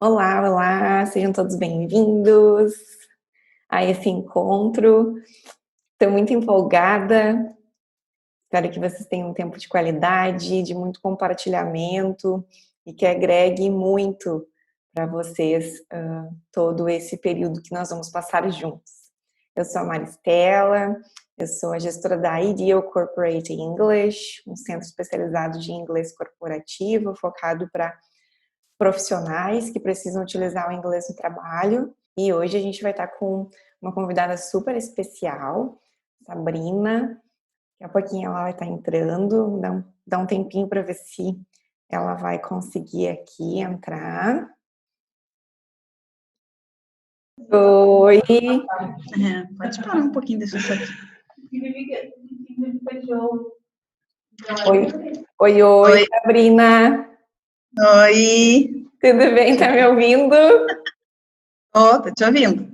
Olá, olá, sejam todos bem-vindos a esse encontro. Estou muito empolgada, espero que vocês tenham um tempo de qualidade, de muito compartilhamento e que agregue muito para vocês todo esse período que nós vamos passar juntos. Eu sou a Maristela, eu sou a gestora da Ideal Corporate English, um centro especializado de inglês corporativo focado para profissionais que precisam utilizar o inglês no trabalho. E hoje a gente vai estar com uma convidada super especial, Sabrina. Daqui a pouquinho ela vai estar entrando, dá um tempinho para ver se ela vai conseguir aqui entrar. Oi! Pode parar um pouquinho, deixa eu só aqui. Oi, Sabrina! Oi! Tudo bem? Tá me ouvindo? Tô te ouvindo.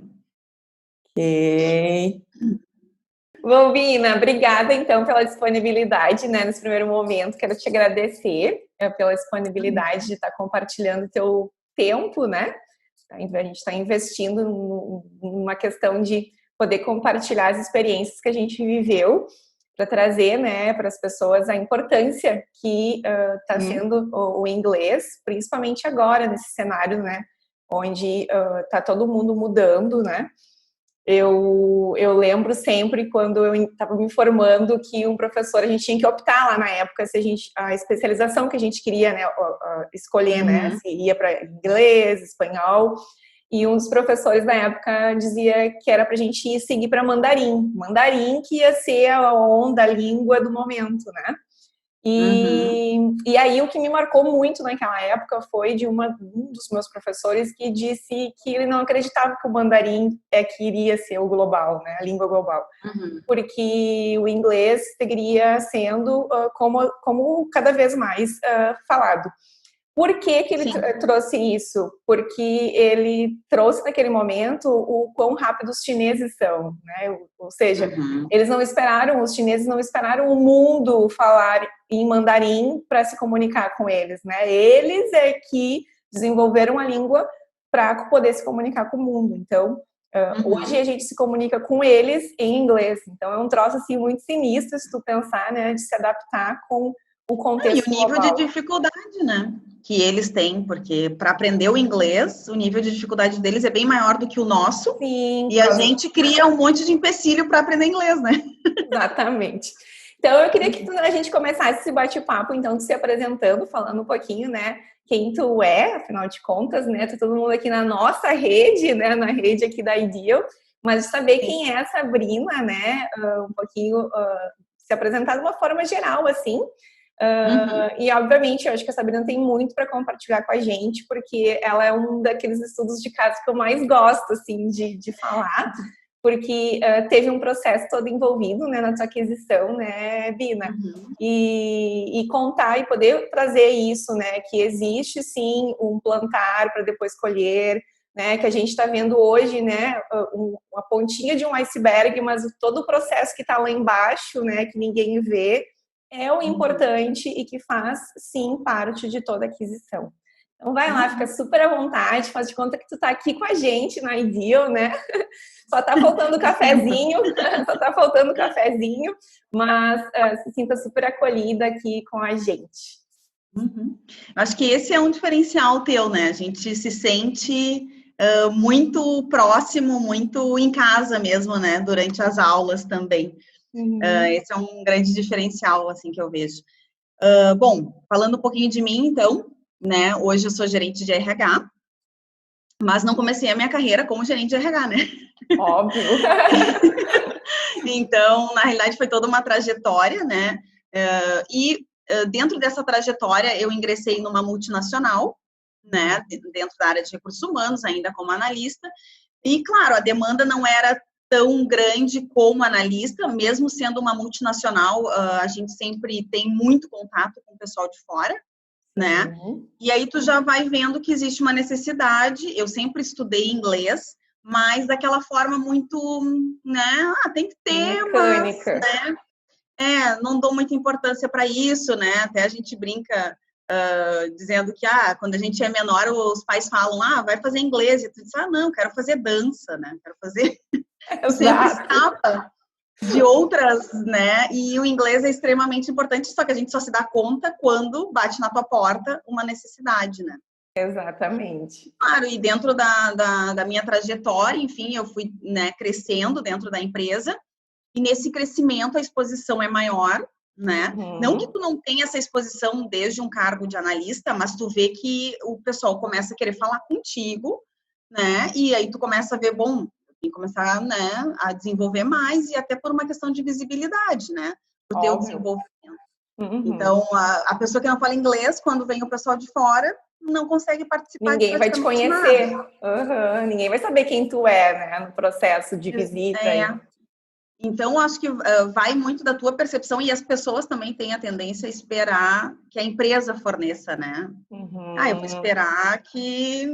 Ok. Bom, Bina, obrigada então pela disponibilidade, né, nesse primeiro momento. Quero te agradecer pela disponibilidade de estar compartilhando o teu tempo, né? A gente está investindo numa questão de poder compartilhar as experiências que a gente viveu para trazer, né, para as pessoas a importância que está sendo o inglês, principalmente agora nesse cenário, né, onde está todo mundo mudando, né? Eu lembro sempre quando eu estava me formando que um professor, a gente tinha que optar lá na época se a especialização que a gente queria, né, escolher, né, se ia para inglês, espanhol, e um dos professores na época dizia que era para a gente seguir para mandarim que ia ser a onda, a língua do momento, né? E aí o que me marcou muito naquela época foi de um dos meus professores que disse que ele não acreditava que o mandarim que iria ser o global, né, a língua global, porque o inglês seguiria sendo como cada vez mais falado. Por que ele trouxe isso? Porque ele trouxe naquele momento o quão rápido os chineses são, né? Ou seja, os chineses não esperaram o mundo falar em mandarim para se comunicar com eles, né? Eles é que desenvolveram a língua para poder se comunicar com o mundo. Então, hoje a gente se comunica com eles em inglês. Então, é um troço assim muito sinistro se tu pensar, né? De se adaptar com o contexto e o nível global. De dificuldade, né, que eles têm, porque para aprender o inglês, o nível de dificuldade deles é bem maior do que o nosso. Sim, e a gente cria um monte de empecilho para aprender inglês, né? Exatamente. Então, eu queria que a gente começasse esse bate-papo, então, se apresentando, falando um pouquinho, né, quem tu é, afinal de contas, né, tá todo mundo aqui na nossa rede, né, na rede aqui da Ideal, mas de saber quem é a Sabrina, né, um pouquinho, se apresentar de uma forma geral, assim. E, obviamente, eu acho que a Sabrina tem muito para compartilhar com a gente, porque ela é um daqueles estudos de caso que eu mais gosto, assim, de falar, porque teve um processo todo envolvido, né, na tua aquisição, né, Bina? E contar e poder trazer isso, né, que existe, sim, um plantar para depois colher, né, que a gente está vendo hoje, né, uma pontinha de um iceberg, mas todo o processo que está lá embaixo, né, que ninguém vê, é o importante e que faz, sim, parte de toda aquisição. Então, vai lá, fica super à vontade, faz de conta que tu tá aqui com a gente na Ideal, né? Só tá faltando cafezinho, mas se sinta super acolhida aqui com a gente. Acho que esse é um diferencial teu, né? A gente se sente muito próximo, muito em casa mesmo, né? Durante as aulas também. Esse é um grande diferencial, assim, que eu vejo. Bom, falando um pouquinho de mim, então, né? Hoje eu sou gerente de RH, mas não comecei a minha carreira como gerente de RH, né? Óbvio. Então, na realidade, foi toda uma trajetória, né? E dentro dessa trajetória, eu ingressei numa multinacional, né? Dentro da área de recursos humanos, ainda como analista. E, claro, a demanda não era tão grande como analista, mesmo sendo uma multinacional, a gente sempre tem muito contato com o pessoal de fora, né? E aí tu já vai vendo que existe uma necessidade. Eu sempre estudei inglês, mas daquela forma muito, né? Tem que ter, mecânica. Mas, né? Não dou muita importância para isso, né? Até a gente brinca dizendo que, quando a gente é menor, os pais falam, vai fazer inglês, e tu diz, não, quero fazer dança, né, quero fazer... Tu sempre escapa de outras, né, e o inglês é extremamente importante, só que a gente só se dá conta quando bate na tua porta uma necessidade, né. Exatamente. Claro, e dentro da minha trajetória, enfim, eu fui, né, crescendo dentro da empresa, e nesse crescimento a exposição é maior, né? Não que tu não tenha essa exposição desde um cargo de analista, mas tu vê que o pessoal começa a querer falar contigo, né? E aí tu começa a ver, bom, tem que começar, né, a desenvolver mais, e até por uma questão de visibilidade, né? Do teu desenvolvimento. Então, a pessoa que não fala inglês, quando vem o pessoal de fora, não consegue participar. Ninguém vai te conhecer. Ninguém vai saber quem tu é, né? No processo de visita. Então, acho que vai muito da tua percepção, e as pessoas também têm a tendência a esperar que a empresa forneça, né? Eu vou esperar que...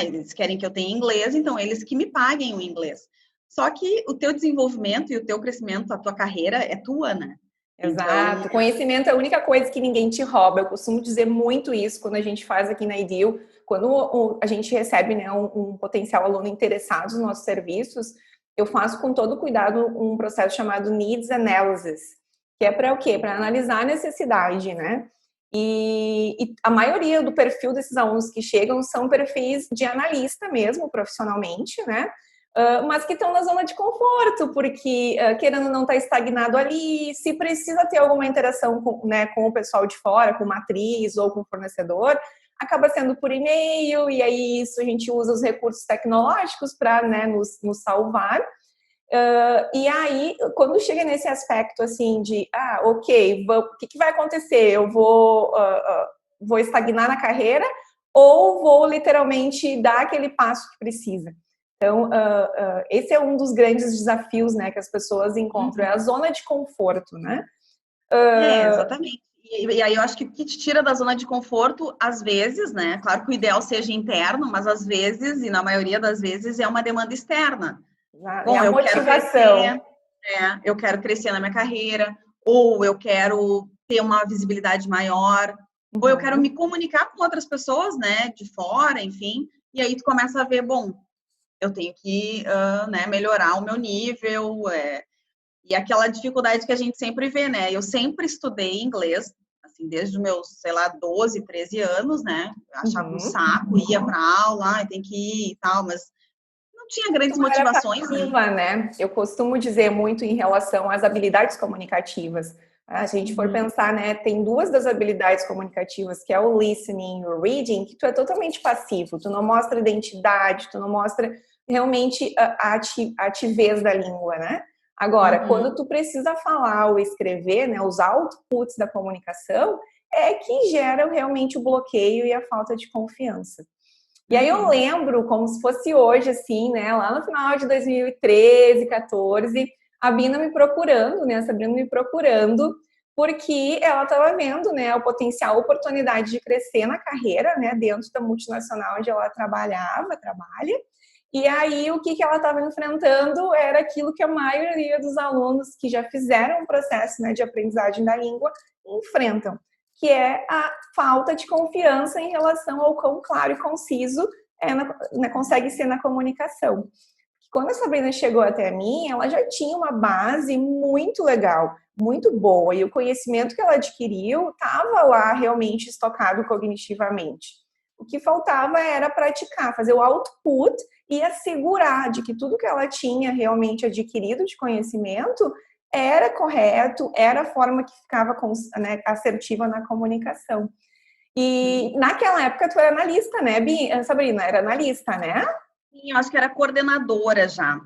eles querem que eu tenha inglês, então eles que me paguem o inglês. Só que o teu desenvolvimento e o teu crescimento, a tua carreira é tua, né? Exato. Então... Conhecimento é a única coisa que ninguém te rouba. Eu costumo dizer muito isso quando a gente faz aqui na Ideal. Quando a gente recebe, né, um potencial aluno interessado nos nossos serviços, eu faço com todo cuidado um processo chamado Needs Analysis, que é para o quê? Para analisar a necessidade, né? E a maioria do perfil desses alunos que chegam são perfis de analista mesmo, profissionalmente, né? Mas que estão na zona de conforto, porque querendo não estar estagnado ali, se precisa ter alguma interação com o pessoal de fora, com matriz ou com fornecedor, acaba sendo por e-mail, e aí isso a gente usa os recursos tecnológicos para, né, nos salvar. E aí, quando chega nesse aspecto assim de, ok, o que vai acontecer? Eu vou estagnar na carreira ou vou literalmente dar aquele passo que precisa? Então, esse é um dos grandes desafios, né, que as pessoas encontram, é a zona de conforto, né? Exatamente. E aí eu acho que o que te tira da zona de conforto, às vezes, né? Claro que o ideal seja interno, mas às vezes, e na maioria das vezes, é uma demanda externa. Bom, a motivação. Eu quero crescer na minha carreira, ou eu quero ter uma visibilidade maior, ou eu quero me comunicar com outras pessoas, né, de fora, enfim, e aí tu começa a ver, bom, eu tenho que né, melhorar o meu nível, e aquela dificuldade que a gente sempre vê, né, eu sempre estudei inglês, assim, desde os meus, sei lá, 12, 13 anos, né, achava um saco, ia pra aula, tem que ir e tal, mas não tinha grandes motivações. Passiva, né? Eu costumo dizer muito em relação às habilidades comunicativas. Se a gente for pensar, né, tem duas das habilidades comunicativas, que é o listening e o reading, que tu é totalmente passivo, tu não mostra identidade, tu não mostra realmente a ativez da língua, né? Agora, quando tu precisa falar ou escrever, né, os outputs da comunicação, é que geram realmente o bloqueio e a falta de confiança. E aí eu lembro, como se fosse hoje, assim, né, lá no final de 2013, 14, a Bina me procurando, né, a Sabrina me procurando, porque ela estava vendo, né, o potencial, a oportunidade de crescer na carreira, né, dentro da multinacional onde ela trabalha. E aí o que ela estava enfrentando era aquilo que a maioria dos alunos que já fizeram um processo, né, de aprendizagem da língua enfrentam, que é a falta de confiança em relação ao quão claro e conciso consegue ser na comunicação. Quando a Sabrina chegou até mim, ela já tinha uma base muito legal, muito boa, e o conhecimento que ela adquiriu estava lá realmente estocado cognitivamente. O que faltava era praticar, fazer o output e assegurar de que tudo que ela tinha realmente adquirido de conhecimento era correto, era a forma que ficava, né, assertiva na comunicação. E naquela época tu era analista, né, Sabrina? Era analista, né? Sim, eu acho que era coordenadora já.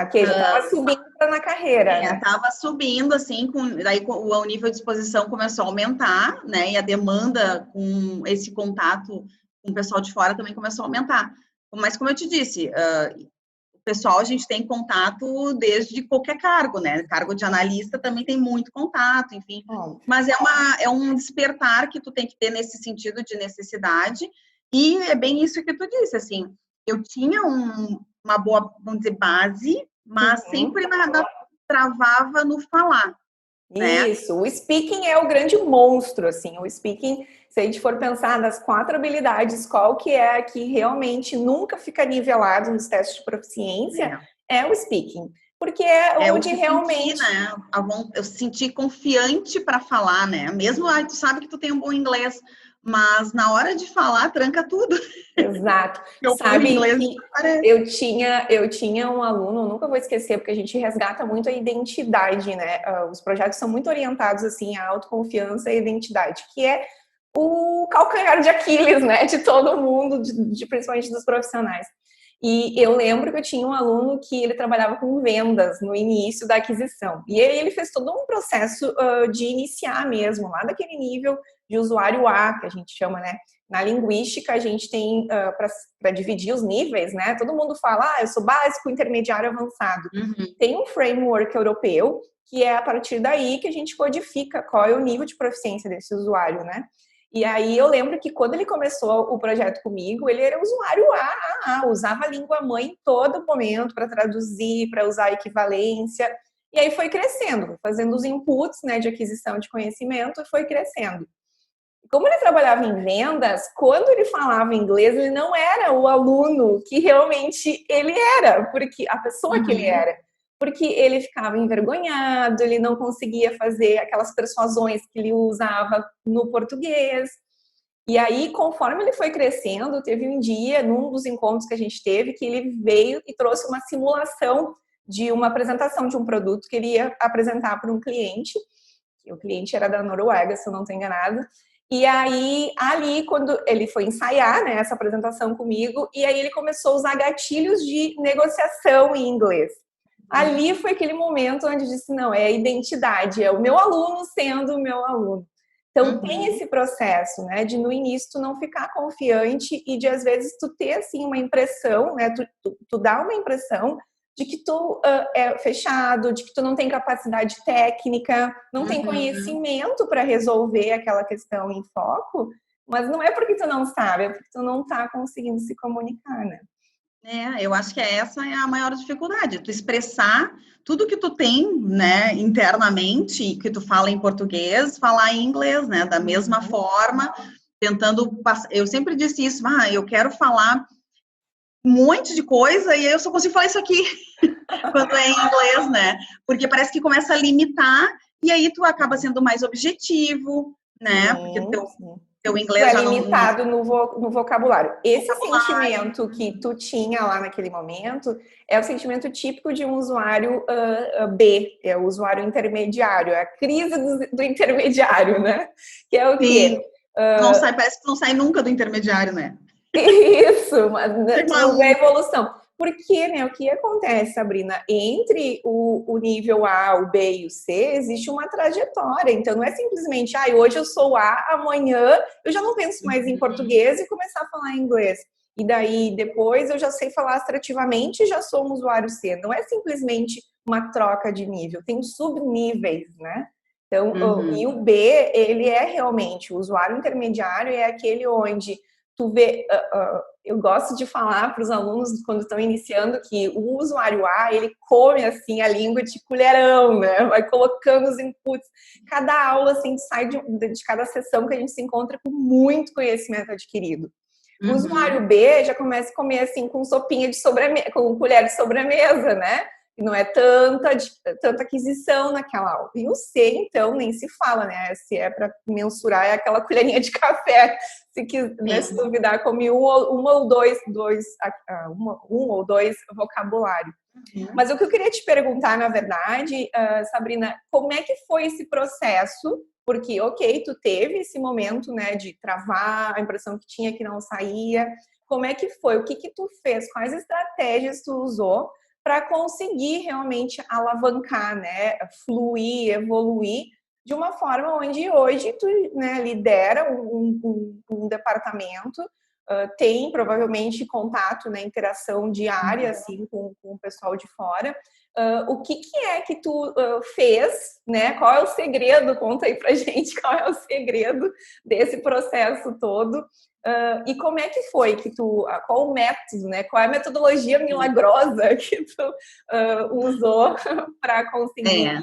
Ok, já estava subindo na carreira. Estava subindo, assim, daí o nível de exposição começou a aumentar, né? E a demanda com esse contato com o pessoal de fora também começou a aumentar. Mas, como eu te disse, o pessoal, a gente tem contato desde qualquer cargo, né? Cargo de analista também tem muito contato, enfim. Mas é um despertar que tu tem que ter nesse sentido de necessidade. E é bem isso que tu disse, assim, eu tinha uma boa, vamos dizer, base, mas sempre travava no falar. Isso, né? O speaking é o grande monstro, assim, o speaking, se a gente for pensar das 4 habilidades, qual que é a que realmente nunca fica nivelado nos testes de proficiência, é o speaking. Porque é onde realmente... né? Eu senti confiante para falar, né? Mesmo, tu sabe que tu tem um bom inglês, mas na hora de falar, tranca tudo. Exato. Sabe que eu tinha um aluno, nunca vou esquecer, porque a gente resgata muito a identidade, né? Os projetos são muito orientados, assim, à autoconfiança e identidade, que é o calcanhar de Aquiles, né? De todo mundo, principalmente dos profissionais. E eu lembro que eu tinha um aluno que ele trabalhava com vendas no início da aquisição. E ele fez todo um processo de iniciar mesmo, lá daquele nível de usuário A, que a gente chama, né? Na linguística, a gente tem, para dividir os níveis, né? Todo mundo fala, eu sou básico, intermediário, avançado. Tem um framework europeu, que é a partir daí que a gente codifica qual é o nível de proficiência desse usuário, né? E aí eu lembro que quando ele começou o projeto comigo, ele era usuário A, usava a língua mãe em todo momento para traduzir, para usar equivalência. E aí foi crescendo, fazendo os inputs, né, de aquisição de conhecimento, e foi crescendo. Como ele trabalhava em vendas, quando ele falava inglês, ele não era o aluno que realmente ele era, porque a pessoa que ele era. Porque ele ficava envergonhado, ele não conseguia fazer aquelas persuasões que ele usava no português. E aí, conforme ele foi crescendo, teve um dia, num dos encontros que a gente teve, que ele veio e trouxe uma simulação de uma apresentação de um produto que ele ia apresentar para um cliente. O cliente era da Noruega, se eu não estou enganada. E aí, ali, quando ele foi ensaiar, né, essa apresentação comigo, e aí ele começou a usar gatilhos de negociação em inglês. Ali foi aquele momento onde eu disse, não, é a identidade, é o meu aluno sendo o meu aluno. Então, tem esse processo, né, de no início tu não ficar confiante e de, às vezes, tu ter, assim, uma impressão, né, tu dá uma impressão de que tu é fechado, de que tu não tem capacidade técnica, não tem conhecimento para resolver aquela questão em foco, mas não é porque tu não sabe, é porque tu não tá conseguindo se comunicar, né? Eu acho que essa é a maior dificuldade, tu expressar tudo que tu tem, né, internamente, que tu fala em português, falar em inglês, né, da mesma forma, tentando passar. Eu sempre disse isso, eu quero falar um monte de coisa e eu só consigo falar isso aqui quando é em inglês, né, porque parece que começa a limitar e aí tu acaba sendo mais objetivo, né, porque teu inglês já não... limitado no vocabulário. Esse sentimento que tu tinha lá naquele momento é o sentimento típico de um usuário B, é o usuário intermediário, é a crise do intermediário, né? Que é o quê? Não sai, parece que não sai nunca do intermediário, né? Isso, mas não vê a evolução. Porque, né, o que acontece, Sabrina, entre o nível A, o B e o C, existe uma trajetória. Então, não é simplesmente, hoje eu sou A, amanhã eu já não penso mais em português e começar a falar inglês. E daí, depois, eu já sei falar assertivamente e já sou um usuário C. Não é simplesmente uma troca de nível, tem subníveis, né? Então, e o B, ele é realmente, o usuário intermediário é aquele onde tu vê, eu gosto de falar para os alunos quando estão iniciando que o usuário A, ele come assim a língua de colherão, né? Vai colocando os inputs. Cada aula assim sai de cada sessão que a gente se encontra com muito conhecimento adquirido. O usuário B já começa a comer assim com sopinha de sobremesa, com colher de sobremesa, né? E não é tanta aquisição naquela aula. E o C, então, nem se fala, né? Se é para mensurar, é aquela colherinha de café. Se duvidar, come um ou dois vocabulário. Mas o que eu queria te perguntar, na verdade, Sabrina, como é que foi esse processo? Porque, ok, tu teve esse momento, né, de travar, a impressão que tinha que não saía. Como é que foi? O que tu fez? Quais estratégias tu usou para conseguir realmente alavancar, né, fluir, evoluir de uma forma onde hoje tu, né, lidera um departamento, tem provavelmente contato, né, interação diária assim com o pessoal de fora. O que é que tu fez, né? Qual é o segredo? Conta aí pra gente qual é o segredo desse processo todo. E como é que foi que qual o método, né? Qual é a metodologia milagrosa que tu usou para conseguir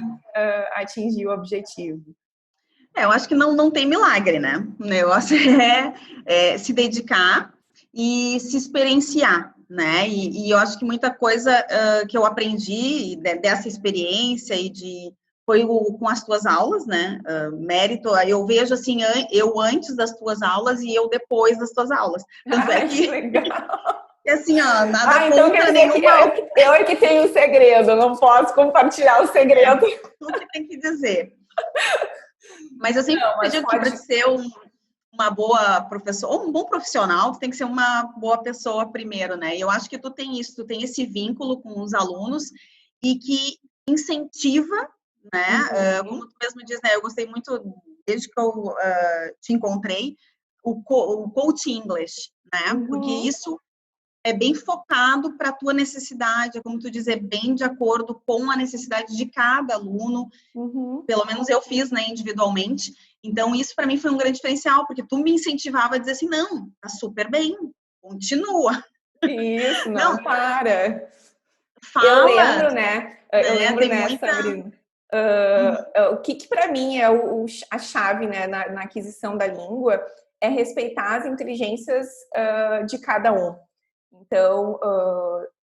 atingir o objetivo? Eu acho que não tem milagre, né? O negócio é se dedicar e se experienciar, né? E eu acho que muita coisa que eu aprendi dessa experiência foi com as tuas aulas, né? Mérito, eu vejo assim, eu antes das tuas aulas e eu depois das tuas aulas. Tanto é Que que, legal. assim, ó, nada Então quer contra dizer que nenhuma. eu é que tenho o segredo, eu não posso compartilhar o segredo. Tu que tem que dizer. Mas eu sempre Não, mas digo que para pode. ser uma boa professora, ou um bom profissional, tu tem que ser uma boa pessoa primeiro, né? E eu acho que tu tem isso, tu tem esse vínculo com os alunos e que incentiva, né? Como tu mesmo diz, né? Eu gostei muito, desde que eu te encontrei, o Coach English, né? Porque Uhum. isso é bem focado para a tua necessidade, é como tu dizer, bem de acordo com a necessidade de cada aluno. Uhum. Pelo menos eu fiz, né, individualmente. Então, isso para mim foi um grande diferencial, porque tu me incentivava a dizer assim, não, tá super bem, continua. Isso, Não, não para. Eu fala, lembro, né? Eu né, lembro tem muita... Sabrina. O que para mim é a chave, né, na aquisição da língua é respeitar as inteligências de cada um. Então,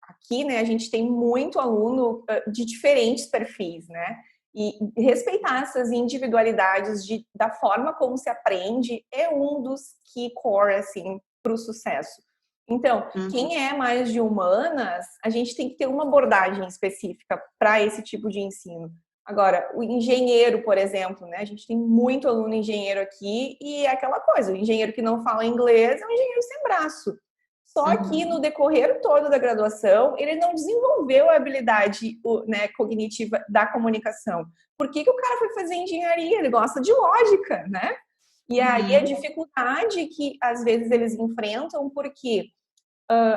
aqui, né, a gente tem muito aluno de diferentes perfis, né? E respeitar essas individualidades da forma como se aprende é um dos key core, assim, para o sucesso. Então, quem é mais de humanas, a gente tem que ter uma abordagem específica para esse tipo de ensino. Agora, o engenheiro, por exemplo, né? A gente tem muito aluno engenheiro aqui e é aquela coisa, o engenheiro que não fala inglês é um engenheiro sem braço. Só que no decorrer todo da graduação, ele não desenvolveu a habilidade, né, cognitiva da comunicação. Por que o cara foi fazer engenharia? Ele gosta de lógica, né? E aí a dificuldade que às vezes eles enfrentam, porque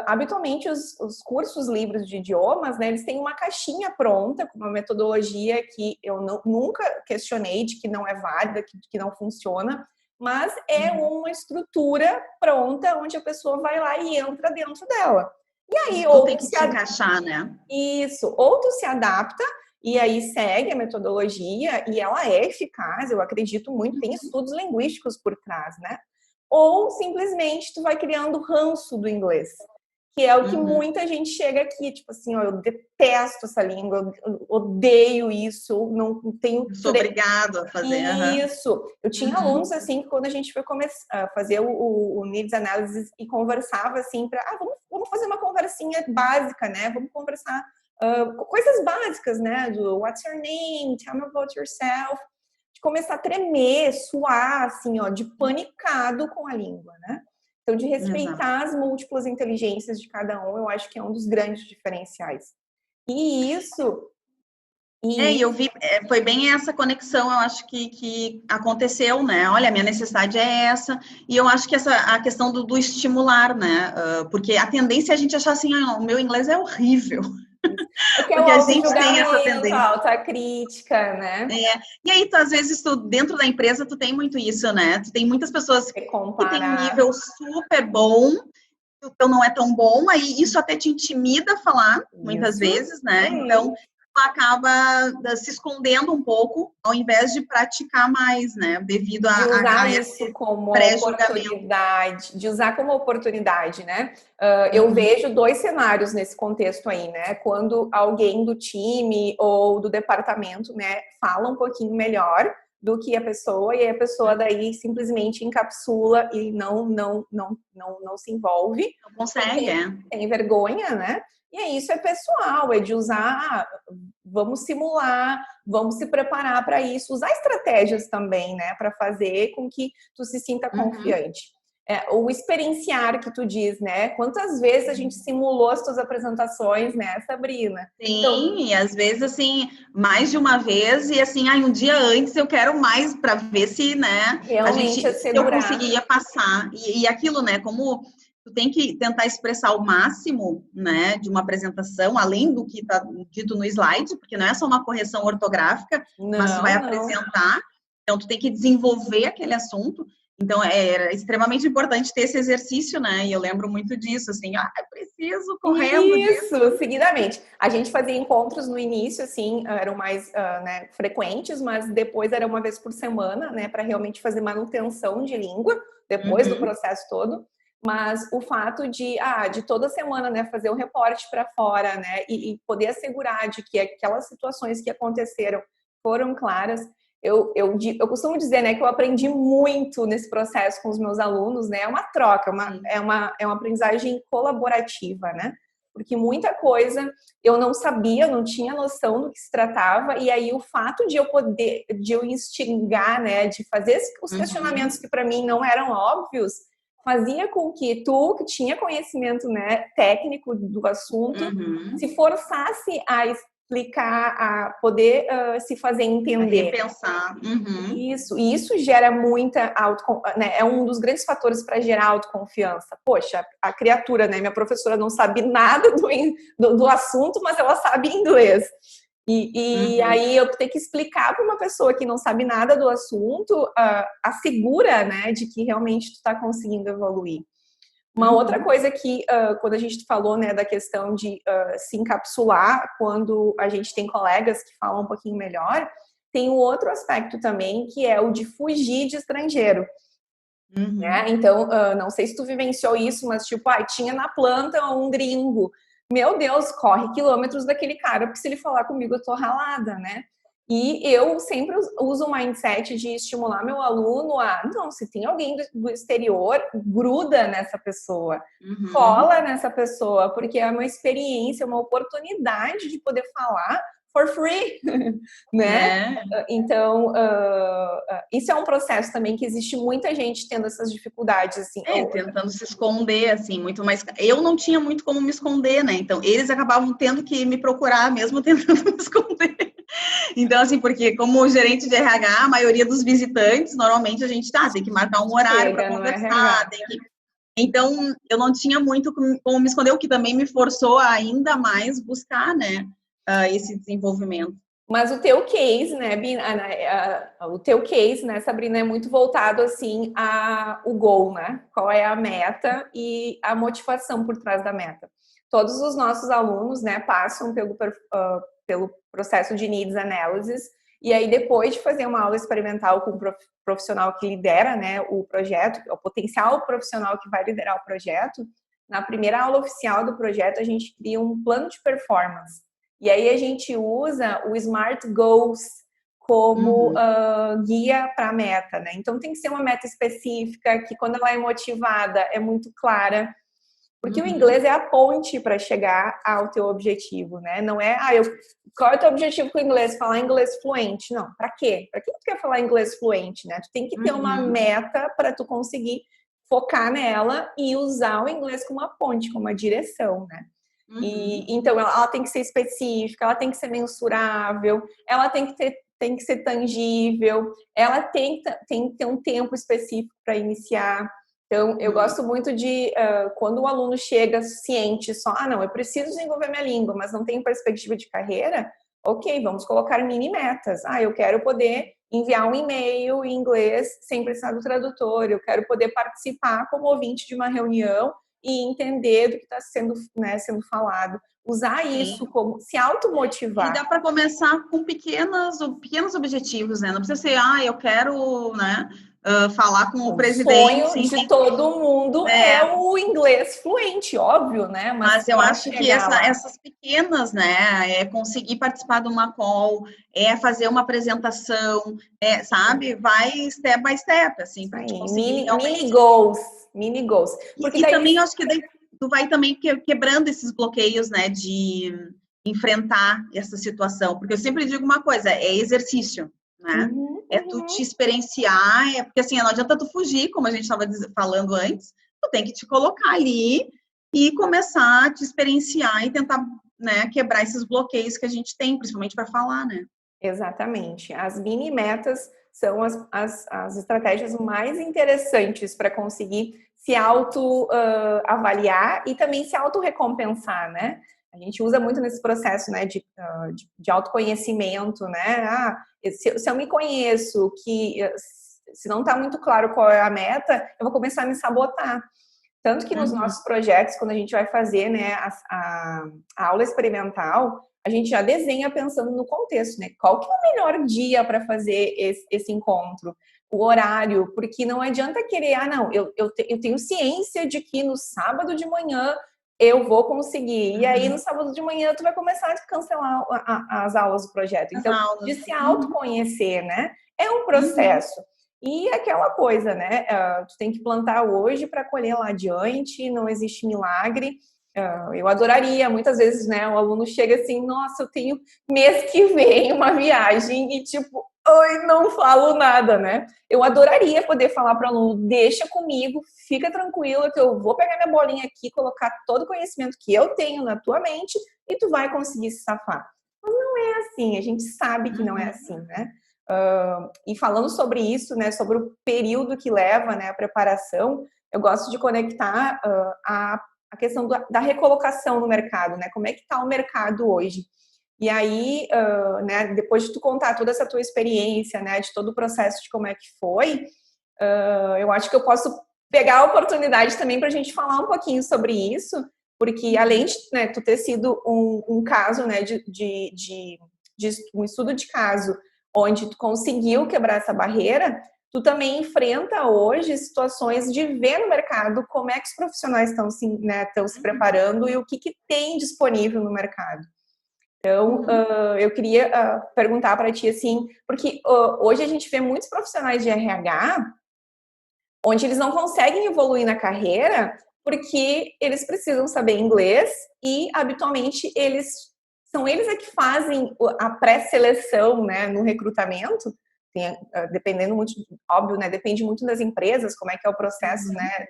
habitualmente os cursos livres de idiomas, né, eles têm uma caixinha pronta, com uma metodologia que eu nunca questionei de que não é válida, que não funciona, mas é uma estrutura pronta onde a pessoa vai lá e entra dentro dela. E aí, Tu tem que te encaixar, né? Isso, ou tu se adapta e aí segue a metodologia e ela é eficaz, eu acredito muito, tem estudos linguísticos por trás, né? Ou simplesmente tu vai criando ranço do inglês, que é o que muita gente chega aqui, tipo assim, ó, eu detesto essa língua, eu odeio isso, não tenho... Sou obrigado a fazer. Isso. Eu tinha alunos, assim, que quando a gente foi começar a fazer o Needs Analysis e conversava, assim, para, vamos fazer uma conversinha básica, né? Vamos conversar coisas básicas, né? Do what's your name? Tell me about yourself. De começar a tremer, suar, assim, ó, de panicado com a língua, né? Então, de respeitar as múltiplas inteligências de cada um, eu acho que é um dos grandes diferenciais. E isso... E eu vi, foi bem essa conexão, eu acho que aconteceu, né? Olha, a minha necessidade é essa, e eu acho que a questão do estimular, né? Porque a tendência é a gente achar assim, o meu inglês é horrível. É que é o Porque a gente tem essa auto-julgamento, tendência. a autocrítica, né? E aí, às vezes, dentro da empresa, tu tem muito isso, né? Tu tem muitas pessoas que têm um nível super bom, o teu não é tão bom, aí isso até te intimida a falar, muitas vezes, né? Então, tu acaba se escondendo um pouco, ao invés de praticar mais, né? Devido de usar esse isso como pré-julgamento. oportunidade, de usar como oportunidade, né? Eu vejo dois cenários nesse contexto aí, né? Quando alguém do time ou do departamento, né, fala um pouquinho melhor do que a pessoa, e aí a pessoa daí simplesmente encapsula e não se envolve. Não consegue, tem vergonha, né? E aí isso é pessoal, é de usar, vamos simular, vamos se preparar para isso, usar estratégias também, né, para fazer com que tu se sinta confiante. O experienciar que tu diz, né? Quantas vezes a gente simulou as tuas apresentações, né, Sabrina? Sim, então, e às vezes, assim, mais de uma vez, e assim, um dia antes eu quero mais para ver se, né, Realmente se eu conseguiria passar. E aquilo, né, como tu tem que tentar expressar o máximo, né, de uma apresentação, além do que está dito no slide, porque não é só uma correção ortográfica, mas tu vai apresentar, então tu tem que desenvolver aquele assunto. Então, era extremamente importante ter esse exercício, né? E eu lembro muito disso, assim, preciso correndo disso. Isso, seguidamente. A gente fazia encontros no início, assim, eram mais né, frequentes, mas depois era uma vez por semana, né, para realmente fazer manutenção de língua, depois do processo todo. Mas o fato de toda semana, né, fazer um reporte para fora, né, e poder assegurar de que aquelas situações que aconteceram foram claras. Eu costumo dizer, né, que eu aprendi muito nesse processo com os meus alunos, né? É uma troca, é uma aprendizagem colaborativa, né? Porque muita coisa eu não sabia, não tinha noção do que se tratava, e aí o fato de eu instigar, né, de fazer os questionamentos que para mim não eram óbvios, fazia com que tu, que tinha conhecimento, né, técnico do assunto, se forçasse a explicar, a poder se fazer entender. Repensar. Isso, e isso gera muita né, é um dos grandes fatores para gerar autoconfiança. Poxa, a criatura, né, minha professora não sabe nada do assunto, mas ela sabe inglês. E aí eu tenho que explicar para uma pessoa que não sabe nada do assunto, assegura, né, de que realmente tu está conseguindo evoluir. Uma outra coisa que, quando a gente falou, né, da questão de se encapsular, quando a gente tem colegas que falam um pouquinho melhor, tem um outro aspecto também, que é o de fugir de estrangeiro. Né? Então, não sei se tu vivenciou isso, mas tipo, tinha na planta um gringo. Meu Deus, corre quilômetros daquele cara, porque se ele falar comigo eu tô ralada, né? E eu sempre uso o mindset de estimular meu aluno não, se tem alguém do exterior, gruda nessa pessoa, cola nessa pessoa, porque é uma experiência, uma oportunidade de poder falar for free, né? Então, isso é um processo também que existe muita gente tendo essas dificuldades, assim. Tentando se esconder, assim, muito mais... Eu não tinha muito como me esconder, né? Então, eles acabavam tendo que me procurar mesmo tentando me esconder. Então, assim, porque como gerente de RH, a maioria dos visitantes, normalmente a gente tem que marcar um horário para conversar, Então, eu não tinha muito como me esconder, o que também me forçou a ainda mais buscar, né, esse desenvolvimento. Mas o teu case, né, o teu case, né, Sabrina, é muito voltado, assim, ao goal, né? Qual é a meta e a motivação por trás da meta. Todos os nossos alunos, né, passam pelo processo de Needs Analysis, e aí depois de fazer uma aula experimental com o profissional que lidera, né, o projeto, o potencial profissional que vai liderar o projeto, na primeira aula oficial do projeto a gente cria um plano de performance. E aí a gente usa o Smart Goals como guia para a meta, né? Então tem que ser uma meta específica, que quando ela é motivada é muito clara, porque o inglês é a ponte para chegar ao teu objetivo, né? Não é, qual é o teu objetivo com o inglês? Falar inglês fluente. Não, para quê? Para que tu quer falar inglês fluente, né? Tu tem que ter uma meta para tu conseguir focar nela e usar o inglês como uma ponte, como uma direção, né? Então, ela tem que ser específica, ela tem que ser mensurável, ela tem que ser tangível, ela tem que ter um tempo específico para iniciar. Então, eu gosto muito de, quando o aluno chega ciente só, não, eu preciso desenvolver minha língua, mas não tenho perspectiva de carreira, ok, vamos colocar mini metas. Eu quero poder enviar um e-mail em inglês sem precisar do tradutor, eu quero poder participar como ouvinte de uma reunião e entender do que está sendo falado. Usar isso como se automotivar. E dá para começar com pequenos objetivos, né? Não precisa ser, eu quero, né, falar com o presidente. O sonho de todo mundo é o inglês fluente, óbvio, né? Mas eu acho que essas pequenas, né, é conseguir participar de uma call, é fazer uma apresentação, sabe? Vai step by step, assim, para conseguir mini goals. Porque e também eu acho que daí tu vai também quebrando esses bloqueios, né, de enfrentar essa situação. Porque eu sempre digo uma coisa, é exercício, né? Tu te experienciar, porque assim, não adianta tu fugir, como a gente estava falando antes, tu tem que te colocar ali e começar a te experienciar e tentar, né, quebrar esses bloqueios que a gente tem, principalmente para falar, né? Exatamente. As mini metas são as estratégias mais interessantes para conseguir se auto-avaliar e também se auto-recompensar, né? A gente usa muito nesse processo, né, de autoconhecimento, né? Se eu me conheço, se não está muito claro qual é a meta, eu vou começar a me sabotar. Tanto que nos nossos projetos, quando a gente vai fazer, né, a aula experimental, a gente já desenha pensando no contexto, né? Qual que é o melhor dia para fazer esse encontro? O horário, porque não adianta querer, não, eu tenho ciência de que no sábado de manhã eu vou conseguir. E aí, no sábado de manhã, tu vai começar a cancelar as aulas do projeto. Então, de se autoconhecer, né? É um processo. E aquela coisa, né? Tu tem que plantar hoje para colher lá adiante, não existe milagre. Eu adoraria, muitas vezes, né? O aluno chega assim, nossa, eu tenho mês que vem uma viagem e tipo, oi, não falo nada, né? Eu adoraria poder falar para o aluno, deixa comigo, fica tranquila que eu vou pegar minha bolinha aqui, colocar todo o conhecimento que eu tenho na tua mente e tu vai conseguir se safar. Mas não é assim, a gente sabe que não é assim, né? E falando sobre isso, né, sobre o período que leva, né, a preparação, eu gosto de conectar a questão da recolocação no mercado, né? Como é que está o mercado hoje? E aí, né, depois de tu contar toda essa tua experiência, né, de todo o processo de como é que foi, eu acho que eu posso pegar a oportunidade também para a gente falar um pouquinho sobre isso, porque além de, né, tu ter sido um caso, né, de um estudo de caso onde tu conseguiu quebrar essa barreira, tu também enfrenta hoje situações de ver no mercado como é que os profissionais estão se preparando e o que tem disponível no mercado. Então, eu queria perguntar para ti, assim, porque hoje a gente vê muitos profissionais de RH onde eles não conseguem evoluir na carreira porque eles precisam saber inglês e, habitualmente, são eles que fazem a pré-seleção, né, no recrutamento. Dependendo muito, óbvio, né, depende muito das empresas, como é que é o processo, né,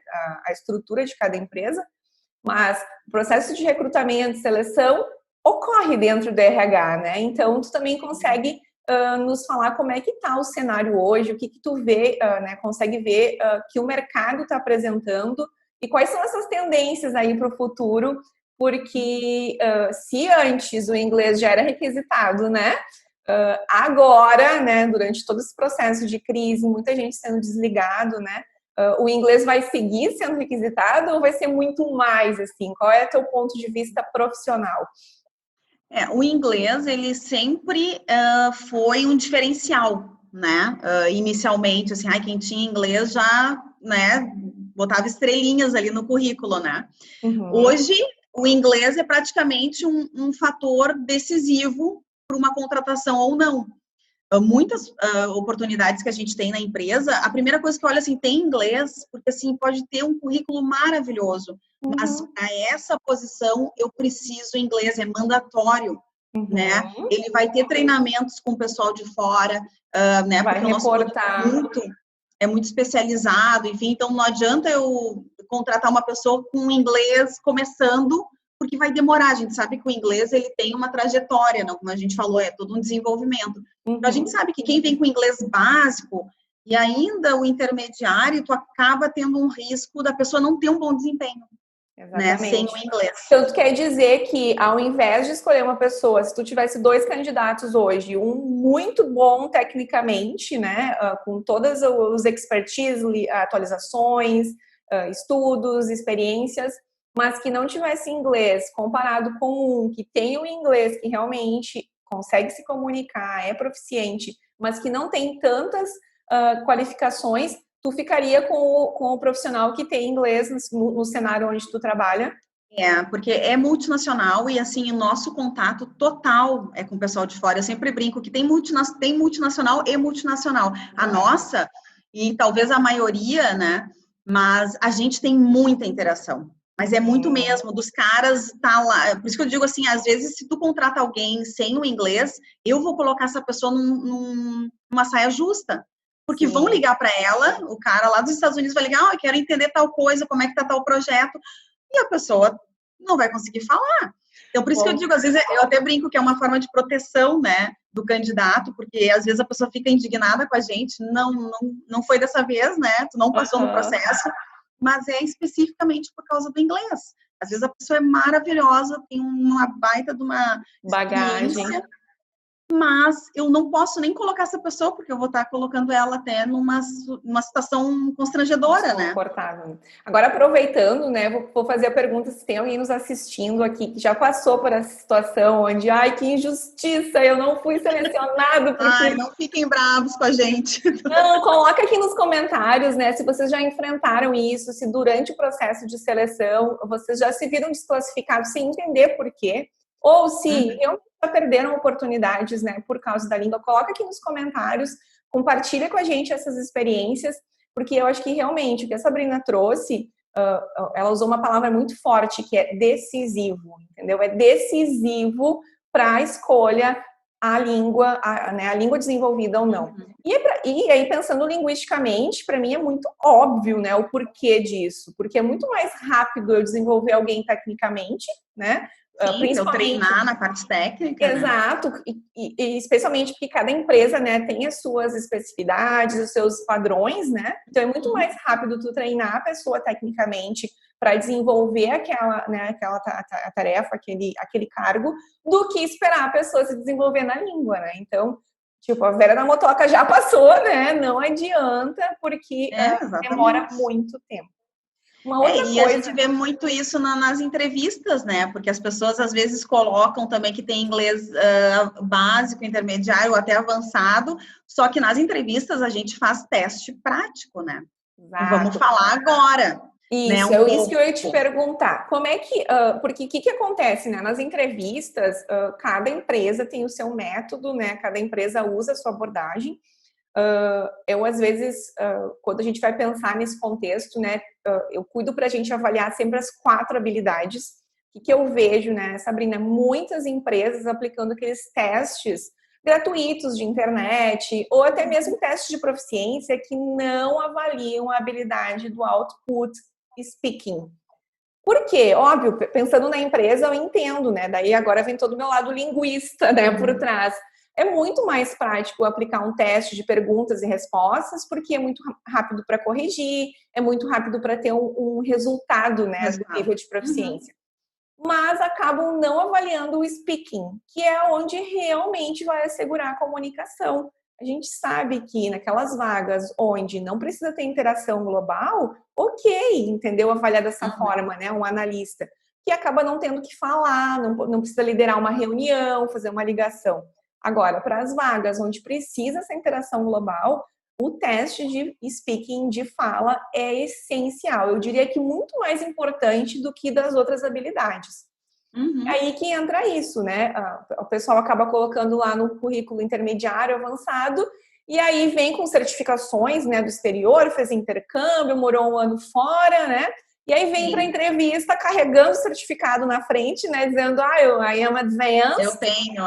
a estrutura de cada empresa, mas o processo de recrutamento e seleção ocorre dentro do RH, né? Então, tu também consegue nos falar como é que está o cenário hoje, o que tu vê, né, consegue ver que o mercado está apresentando e quais são essas tendências aí para o futuro, porque se antes o inglês já era requisitado, né? Agora, né, durante todo esse processo de crise, muita gente sendo desligado, né? O inglês vai seguir sendo requisitado ou vai ser muito mais, assim? Qual é o teu ponto de vista profissional? O inglês, ele sempre foi um diferencial, né? Inicialmente, assim, quem tinha inglês já, né, botava estrelinhas ali no currículo, né? Hoje, o inglês é praticamente um fator decisivo para uma contratação ou não. Muitas oportunidades que a gente tem na empresa, a primeira coisa que eu olho, assim, tem inglês, porque, assim, pode ter um currículo maravilhoso, mas para essa posição eu preciso inglês, é mandatório, né? Ele vai ter treinamentos com o pessoal de fora, né? Vai porque reportar. o nosso é muito especializado, enfim, então não adianta eu contratar uma pessoa com inglês começando, porque vai demorar. A gente sabe que o inglês, ele tem uma trajetória, não? Como a gente falou, é todo um desenvolvimento. Então, a gente sabe que quem vem com inglês básico e ainda o intermediário, tu acaba tendo um risco da pessoa não ter um bom desempenho, né, sem o inglês. Então, tu quer dizer que, ao invés de escolher uma pessoa, se tu tivesse 2 candidatos hoje, um muito bom tecnicamente, né, com todas os expertise, atualizações, estudos, experiências, mas que não tivesse inglês, comparado com um que tem o inglês, que realmente consegue se comunicar, é proficiente, mas que não tem tantas qualificações, tu ficaria com o profissional que tem inglês no cenário onde tu trabalha? Porque é multinacional e, assim, o nosso contato total é com o pessoal de fora. Eu sempre brinco que tem multinacional e multinacional. A nossa, e talvez a maioria, né? Mas a gente tem muita interação. Mas é muito mesmo, dos caras tá lá. Por isso que eu digo assim, às vezes, se tu contrata alguém sem o inglês, eu vou colocar essa pessoa numa saia justa. Porque vão ligar para ela, o cara lá dos Estados Unidos vai ligar, eu quero entender tal coisa, como é que tá tal projeto. E a pessoa não vai conseguir falar. Então, por isso que eu digo, às vezes, eu até brinco que é uma forma de proteção, né, do candidato, porque às vezes a pessoa fica indignada com a gente, não foi dessa vez, né, tu não passou no processo, mas é especificamente por causa do inglês. Às vezes a pessoa é maravilhosa, tem uma baita de uma bagagem, mas eu não posso nem colocar essa pessoa, porque eu vou estar colocando ela até numa situação constrangedora, né? Confortável. Agora, aproveitando, né, vou fazer a pergunta se tem alguém nos assistindo aqui que já passou por essa situação onde, ai, que injustiça, eu não fui selecionado porque... Ai, não fiquem bravos com a gente. Não, coloca aqui nos comentários, né, se vocês já enfrentaram isso, se durante o processo de seleção vocês já se viram desclassificados sem entender por quê, ou se realmente já perderam oportunidades, né, por causa da língua. Coloca aqui nos comentários, compartilha com a gente essas experiências, porque eu acho que realmente o que a Sabrina trouxe, ela usou uma palavra muito forte, que é decisivo, entendeu? É decisivo para a escolha a língua, né, a língua desenvolvida ou não. E aí, pensando linguisticamente, para mim é muito óbvio, né, o porquê disso, porque é muito mais rápido eu desenvolver alguém tecnicamente, né? Sim, principalmente eu treinar na parte técnica. Exato, né? E especialmente porque cada empresa, né, tem as suas especificidades, os seus padrões, né? Então é muito mais rápido tu treinar a pessoa tecnicamente para desenvolver aquela, né, aquela tarefa, aquele cargo, do que esperar a pessoa se desenvolver na língua, né? Então, tipo, a Vera da Motoca já passou, né? Não adianta, porque demora muito tempo. Uma outra coisa... a gente vê muito isso nas entrevistas, né? Porque as pessoas às vezes colocam também que tem inglês básico, intermediário ou até avançado, só que nas entrevistas a gente faz teste prático, né? Exato. Vamos falar agora. Isso, né, isso que eu ia te perguntar. Como é que... porque o que acontece, né? Nas entrevistas, cada empresa tem o seu método, né? Cada empresa usa a sua abordagem. Eu, às vezes, quando a gente vai pensar nesse contexto, né, eu cuido para a gente avaliar sempre as 4 habilidades. O que eu vejo, né, Sabrina? Muitas empresas aplicando aqueles testes gratuitos de internet, ou até mesmo testes de proficiência que não avaliam a habilidade do output speaking. Por quê? Óbvio, pensando na empresa, eu entendo, né? Daí agora vem todo o meu lado linguista, né, por trás. É muito mais prático aplicar um teste de perguntas e respostas, porque é muito rápido para corrigir, é muito rápido para ter um resultado, né, do nível de proficiência. Mas acabam não avaliando o speaking, que é onde realmente vai assegurar a comunicação. A gente sabe que naquelas vagas onde não precisa ter interação global, ok, entendeu? Avaliar dessa forma, né? Um analista que acaba não tendo que falar, não precisa liderar uma reunião, fazer uma ligação. Agora, para as vagas onde precisa essa interação global, o teste de speaking, de fala, é essencial. Eu diria que muito mais importante do que das outras habilidades. Aí que entra isso, né? O pessoal acaba colocando lá no currículo intermediário, avançado, e aí vem com certificações, né, do exterior, fez intercâmbio, morou um ano fora, né? E aí vem para a entrevista carregando o certificado na frente, né? Dizendo, I am advanced. Eu tenho,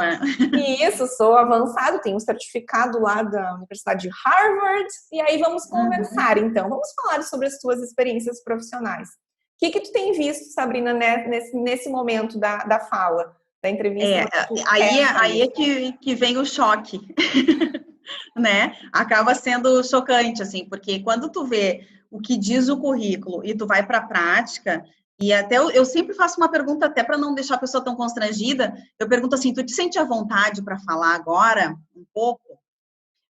Isso, sou avançado, tenho um certificado lá da Universidade de Harvard. E aí vamos conversar, então. Vamos falar sobre as tuas experiências profissionais. O que tu tem visto, Sabrina, né, nesse momento da fala, da entrevista? Aí é que vem o choque, né? Acaba sendo chocante, assim, porque quando tu vê o que diz o currículo e tu vai para a prática, e até eu sempre faço uma pergunta, até para não deixar a pessoa tão constrangida, eu pergunto assim, tu te sente à vontade para falar agora, um pouco?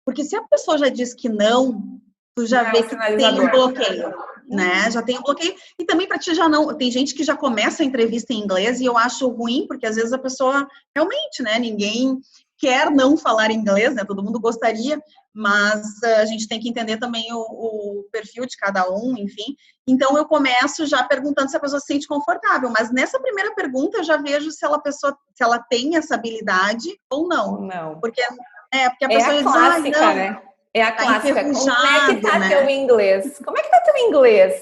Porque se a pessoa já diz que não, tu já vê que tem um bloqueio, né? Já tem um bloqueio. E também para ti já não... Tem gente que já começa a entrevista em inglês e eu acho ruim, porque às vezes a pessoa... Realmente, né? Ninguém quer não falar inglês, né? Todo mundo gostaria, mas a gente tem que entender também o perfil de cada um, enfim. Então, eu começo já perguntando se a pessoa se sente confortável. Mas nessa primeira pergunta, eu já vejo se ela tem essa habilidade ou não. Não. Porque a pessoa diz, clássica, né? É a clássica. Como é que tá teu inglês? Como é que tá teu inglês?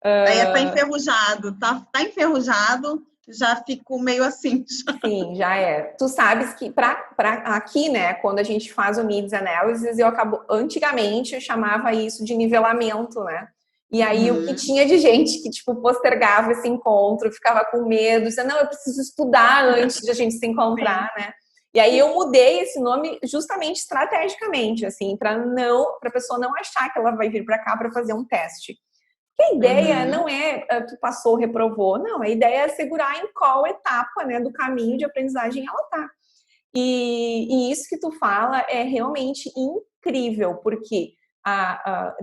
Tá enferrujado. Tá enferrujado, já fico meio assim. Sim, já é. Tu sabes que aqui, né, quando a gente faz o Needs Analysis, antigamente eu chamava isso de nivelamento, né? E aí o que tinha de gente que, tipo, postergava esse encontro, ficava com medo, dizia, não, eu preciso estudar antes de a gente se encontrar, né? E aí eu mudei esse nome justamente estrategicamente, assim, para a pessoa não achar que ela vai vir para cá para fazer um teste. Porque a ideia não é tu passou, reprovou, não. A ideia é assegurar em qual etapa, né, do caminho de aprendizagem ela tá. E isso que tu fala é realmente incrível, porque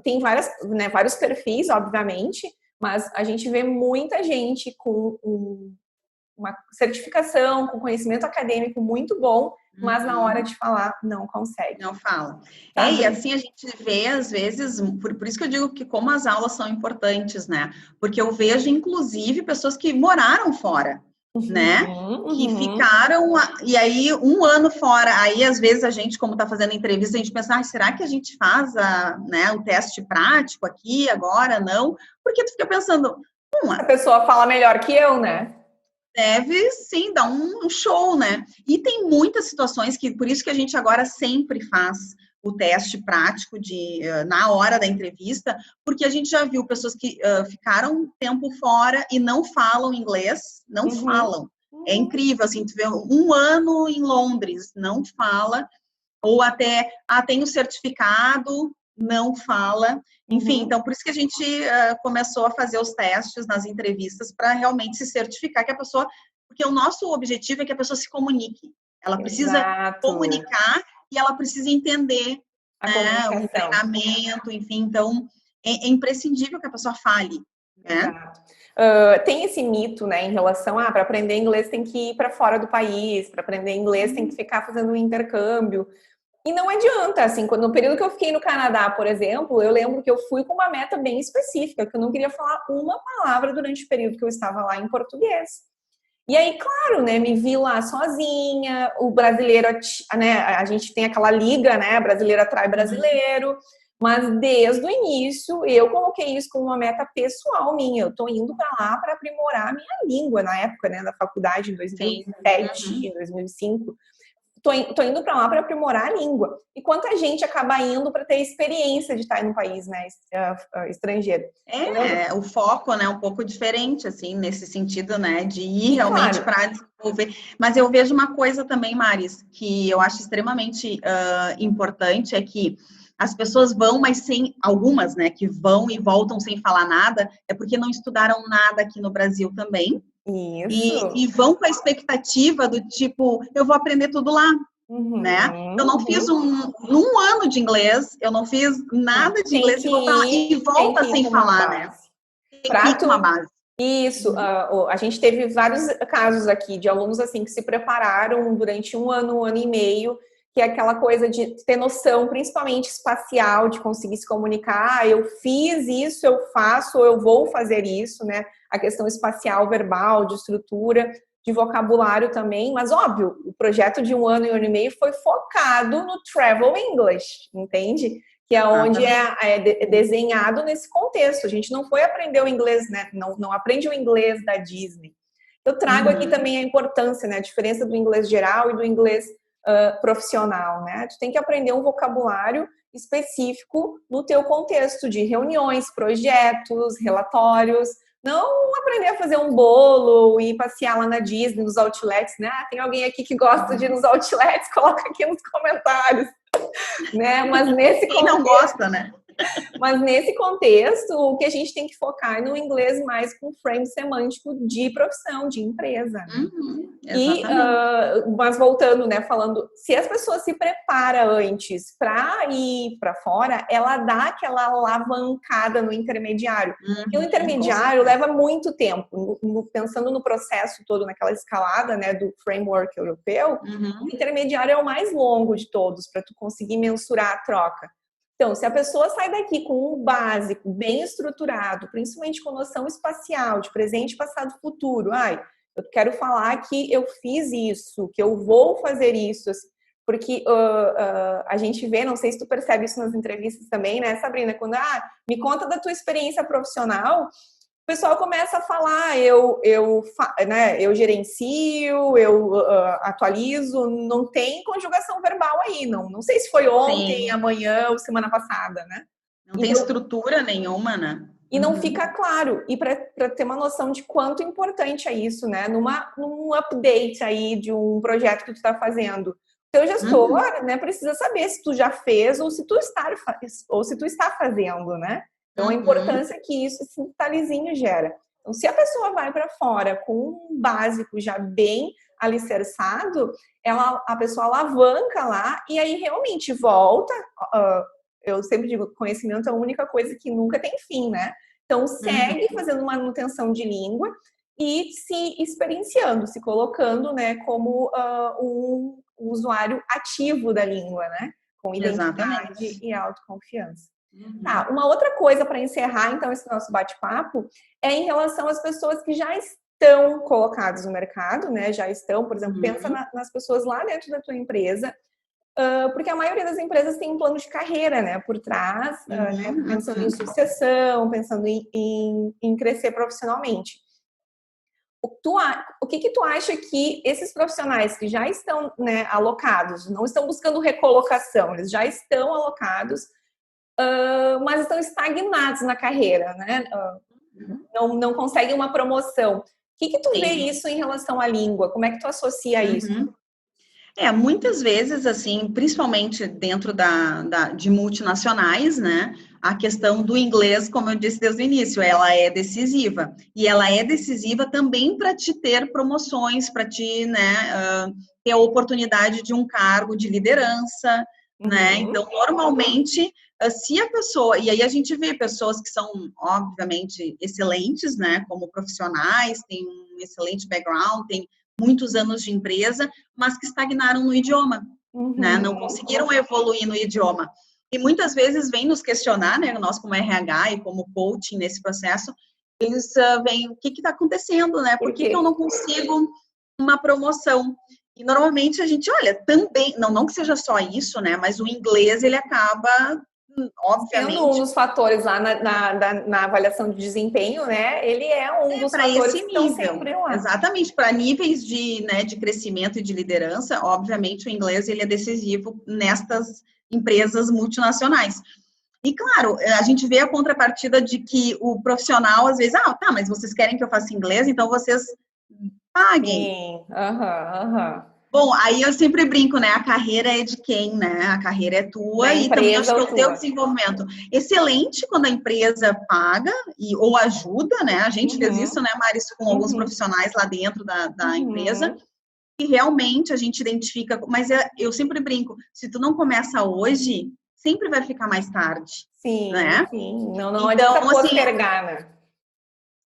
tem vários perfis, obviamente, mas a gente vê muita gente com uma certificação, com conhecimento acadêmico muito bom, mas na hora de falar não consegue. Não fala. Sabe? E assim a gente vê, às vezes, por isso que eu digo que como as aulas são importantes, né? Porque eu vejo, inclusive, pessoas que moraram fora, né? Que ficaram, e aí, um ano fora, aí às vezes a gente, como está fazendo entrevista, a gente pensa, será que a gente faz o teste prático aqui, agora? Não. Porque tu fica pensando, a pessoa fala melhor que eu, né? Deve sim dar um show, né? E tem muitas situações que, por isso que a gente agora sempre faz o teste prático na hora da entrevista, porque a gente já viu pessoas que ficaram um tempo fora e não falam inglês, não falam. É incrível, assim, tu vê um ano em Londres, não fala, ou até, tem o certificado, não fala. Enfim, então por isso que a gente começou a fazer os testes nas entrevistas para realmente se certificar que a pessoa, porque o nosso objetivo é que a pessoa se comunique. Ela precisa comunicar e ela precisa entender o treinamento, enfim, então é imprescindível que a pessoa fale. Exato. Tem esse mito, né, em relação para aprender inglês tem que ir para fora do país, para aprender inglês tem que ficar fazendo um intercâmbio. E não adianta, assim, no período que eu fiquei no Canadá, por exemplo, eu lembro que eu fui com uma meta bem específica, que eu não queria falar uma palavra durante o período que eu estava lá em português. E aí, claro, né, me vi lá sozinha, o brasileiro, né, a gente tem aquela liga, né, brasileiro atrai brasileiro, mas desde o início eu coloquei isso como uma meta pessoal minha, eu tô indo para lá para aprimorar a minha língua na época, né, da faculdade, em 2007, 2005. Tô indo para lá para aprimorar a língua. E quanta gente acaba indo para ter experiência de estar em um país, né, estrangeiro. O foco, né, um pouco diferente, assim, nesse sentido, né, de ir realmente para desenvolver. Mas eu vejo uma coisa também, Maris, que eu acho extremamente importante, é que as pessoas vão, mas algumas, né, que vão e voltam sem falar nada, é porque não estudaram nada aqui no Brasil também. Isso. E vão com a expectativa do tipo, eu vou aprender tudo lá, né? Eu não fiz um ano de inglês, eu não fiz nada de inglês e volta sem falar, né? Tem uma base. Isso, a gente teve vários casos aqui de alunos assim que se prepararam durante um ano e meio, que é aquela coisa de ter noção, principalmente espacial, de conseguir se comunicar, eu fiz isso, eu faço, ou eu vou fazer isso, né? A questão espacial, verbal, de estrutura, de vocabulário também, mas óbvio, o projeto de um ano e meio foi focado no Travel English, entende? Que é onde é desenhado nesse contexto. A gente não foi aprender o inglês, né? Não aprende o inglês da Disney. Eu trago aqui também a importância, né? A diferença do inglês geral e do inglês profissional, né? Tu tem que aprender um vocabulário específico no teu contexto de reuniões, projetos, relatórios. Não aprender a fazer um bolo e passear lá na Disney, nos outlets, né? Tem alguém aqui que gosta de ir nos outlets? Coloca aqui nos comentários. Né? Mas nesse Quem não gosta, né? Mas nesse contexto, o que a gente tem que focar é no inglês mais com frame semântico de profissão, de empresa. Mas voltando, né, falando, se as pessoas se preparam antes para ir para fora, ela dá aquela alavancada no intermediário. Porque o intermediário leva muito tempo. Pensando no processo todo, naquela escalada, né, do framework europeu, o intermediário é o mais longo de todos, para tu conseguir mensurar a troca. Então, se a pessoa sai daqui com um básico bem estruturado, principalmente com noção espacial, de presente, passado, futuro, eu quero falar que eu fiz isso, que eu vou fazer isso, porque a gente vê, não sei se tu percebe isso nas entrevistas também, né, Sabrina, quando, me conta da tua experiência profissional, o pessoal começa a falar, eu gerencio, eu atualizo, não tem conjugação verbal aí, não sei se foi ontem, amanhã ou semana passada, né? Não tem estrutura nenhuma, né? E não fica claro. E para ter uma noção de quanto importante é isso, né? Num update aí de um projeto que tu está fazendo. O teu gestor, né, precisa saber se tu já fez ou se tu está fazendo, né? Então, a importância que esse detalhezinho gera. Então, se a pessoa vai para fora com um básico já bem alicerçado, a pessoa alavanca lá e aí realmente volta. Eu sempre digo, conhecimento é a única coisa que nunca tem fim, né? Então, segue fazendo manutenção de língua e se experienciando, se colocando, né, como um usuário ativo da língua, né? Com identidade e autoconfiança. Tá, uma outra coisa para encerrar, então, esse nosso bate-papo é em relação às pessoas que já estão colocadas no mercado, né? Já estão, por exemplo, pensa nas pessoas lá dentro da tua empresa, porque a maioria das empresas tem um plano de carreira, né? Por trás, né, pensando em sucessão, pensando em crescer profissionalmente. O que tu acha que esses profissionais que já estão, né, alocados, não estão buscando recolocação, eles já estão alocados, mas estão estagnados na carreira, né? Não conseguem uma promoção. O que tu vê isso em relação à língua? Como é que tu associa isso? Muitas vezes, assim, principalmente dentro de multinacionais, né, a questão do inglês, como eu disse desde o início, ela é decisiva. E ela é decisiva também para te ter promoções, para te, né, ter a oportunidade de um cargo de liderança, né? Então, normalmente, se a pessoa... E aí a gente vê pessoas que são, obviamente, excelentes, né, como profissionais, têm um excelente background, têm muitos anos de empresa, mas que estagnaram no idioma, né? Não conseguiram evoluir no idioma. E muitas vezes vêm nos questionar, né? Nós como RH e como coaching nesse processo, eles vêm, o que está acontecendo, né? Por que eu não consigo uma promoção? E normalmente a gente olha também, não que seja só isso, né? Mas o inglês, ele acaba... obviamente. Sendo um dos fatores lá na avaliação de desempenho, né? Ele é um dos fatores que estão sempre lá. Exatamente, para níveis de crescimento e de liderança, obviamente o inglês ele é decisivo nestas empresas multinacionais. E claro, a gente vê a contrapartida de que o profissional às vezes, mas vocês querem que eu faça inglês, então vocês paguem. Sim, Bom, aí eu sempre brinco, né? A carreira é de quem, né? A carreira é tua e também acho que é o teu desenvolvimento. Excelente quando a empresa paga ou ajuda, né? A gente fez isso, né, Maris, com alguns profissionais lá dentro da empresa. E realmente a gente identifica, mas eu sempre brinco, se tu não começa hoje, sempre vai ficar mais tarde. Sim, né? Sim. Não adianta postergar, né?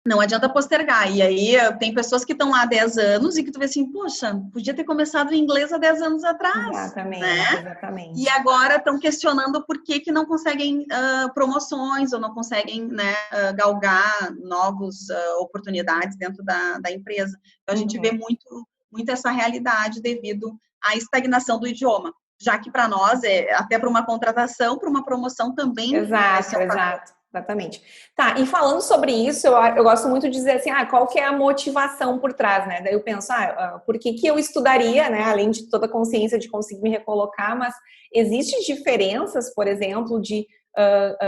Não adianta postergar. E aí, tem pessoas que estão lá há 10 anos e que tu vê assim, poxa, podia ter começado inglês há 10 anos atrás. Exatamente. E agora estão questionando por que não conseguem promoções ou não conseguem, né, galgar novas oportunidades dentro da empresa. Então, a gente vê muito essa realidade devido à estagnação do idioma. Já que para nós, até para uma contratação, para uma promoção também... Exatamente. Tá, e falando sobre isso, eu gosto muito de dizer assim, qual que é a motivação por trás, né? Daí eu penso, por que eu estudaria, né? Além de toda a consciência de conseguir me recolocar, mas existem diferenças, por exemplo, de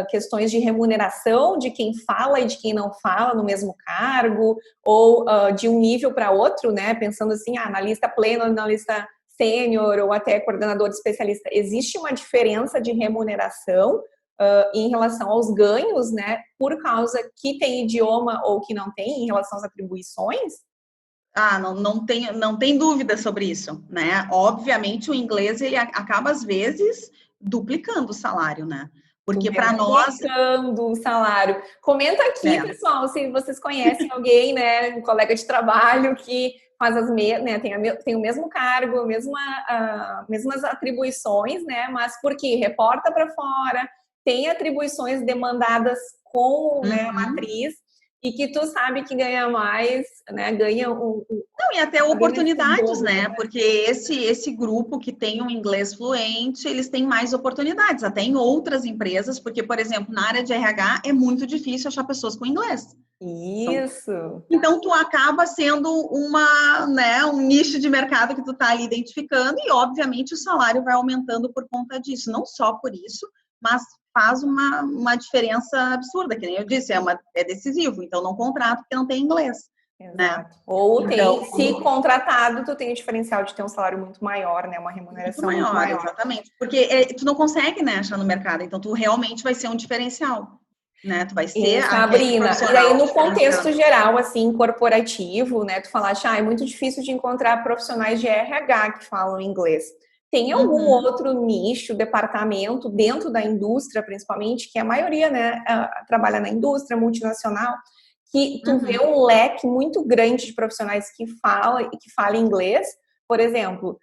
questões de remuneração de quem fala e de quem não fala no mesmo cargo, ou de um nível para outro, né? Pensando assim, analista pleno, analista sênior, ou até coordenador especialista. Existe uma diferença de remuneração em relação aos ganhos, né, por causa que tem idioma ou que não tem, em relação às atribuições? Não tem dúvida sobre isso, né? Obviamente, o inglês, ele acaba, às vezes, duplicando o salário, né? Porque para nós... Duplicando o salário. Comenta aqui, pessoal, se vocês conhecem alguém, né, um colega de trabalho que faz tem o mesmo cargo, mesmas atribuições, né, mas porque reporta para fora, tem atribuições demandadas com a matriz e que tu sabe que ganha mais, né? E até oportunidades, né? Porque esse grupo que tem um inglês fluente, eles têm mais oportunidades, até em outras empresas, porque, por exemplo, na área de RH é muito difícil achar pessoas com inglês. Isso. Então, tu acaba sendo um nicho de mercado que tu tá ali identificando e, obviamente, o salário vai aumentando por conta disso. Não só por isso, mas faz uma diferença absurda, que nem eu disse, é decisivo, então não contrato porque não tem inglês. Exato. Né? Ou se contratado, tu tem o diferencial de ter um salário muito maior, né? Uma remuneração muito maior. Exatamente. Porque tu não consegue, né, achar no mercado, então tu realmente vai ser um diferencial. né? Tu vai ser Isso, aquele Sabrina. E profissional aí, no diferenciado. contexto geral, assim, corporativo, né? Tu falaste, é muito difícil de encontrar profissionais de RH que falam inglês. Tem algum Uhum. outro nicho, departamento dentro da indústria, principalmente, que a maioria, né, trabalha na indústria multinacional, que tu vê Uhum. um leque muito grande de profissionais que falam inglês? Por exemplo,